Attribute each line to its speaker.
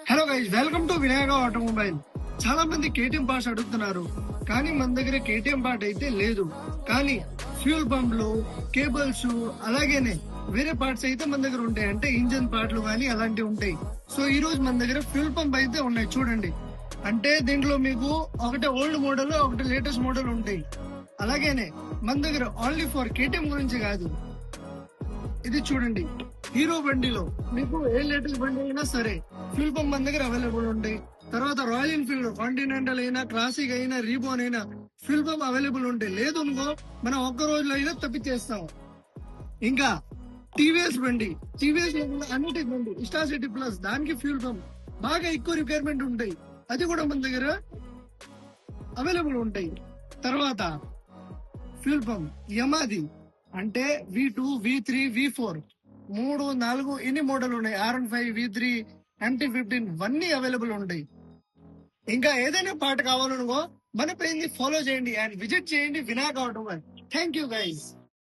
Speaker 1: Hello guys, welcome to Vinayaka automobile. చాలా మంది KTM parts అడుగుతున్నారు, కానీ మన దగ్గర కేటీఎం పార్ట్ అయితే లేదు. కానీ ఫ్యూల్ పంప్లు, కేబుల్స్, అలాగేనే వేరే పార్ట్స్ అయితే మన దగ్గర ఉంటాయి. అంటే ఇంజన్ పార్ట్లు కానీ అలాంటివి ఉంటాయి. సో ఈ రోజు మన దగ్గర ఫ్యూల్ పంప్ అయితే ఉన్నాయి, చూడండి. అంటే దీంట్లో మీకు ఒకటి ఓల్డ్ మోడల్, ఒకటి లేటెస్ట్ మోడల్ ఉంటాయి. అలాగేనే మన దగ్గర ఓన్లీ ఫర్ కేటీఎం గురించి కాదు, ఇది చూడండి. హీరో బండిలో మీకు ఏ లేటెస్ట్ బండి అయినా సరే ఫ్యూల్ పంప్ మన దగ్గర అవైలబుల్ ఉంటాయి. తర్వాత రాయల్ ఎన్ఫీల్డ్, కాంటినెంటల్ అయినా, క్లాసిక్ అయినా, రీబోన్ అయినా ఫ్యూల్ పంప్ అవైలబుల్ ఉంటాయి. లేదు అనుకో మనం ఒక్క రోజులో అయినా తప్పించేస్తాం. ఇంకా టీవీఎస్ బండి, టీవీఎస్ అన్నిటి బండి స్టార్ సిటీ ప్లస్, దానికి ఫ్యూల్ పంప్ బాగా ఎక్కువ రిక్వైర్మెంట్ ఉంటాయి, అది కూడా మన దగ్గర అవైలబుల్ ఉంటాయి. తర్వాత ఫ్యూల్ పంప్ యమాది, అంటే V2, V3, V4 3, 4 ఎన్ని మోడల్ ఉన్నాయి. R15, V3, MT15 ఇవన్నీ అవైలబుల్ ఉంటాయి. ఇంకా ఏదైనా పాట కావాలనుకో మన పేజ్ ని ఫాలో చేయండి అండ్ విజిట్ చేయండి Vinayaka automobile. Thank you guys.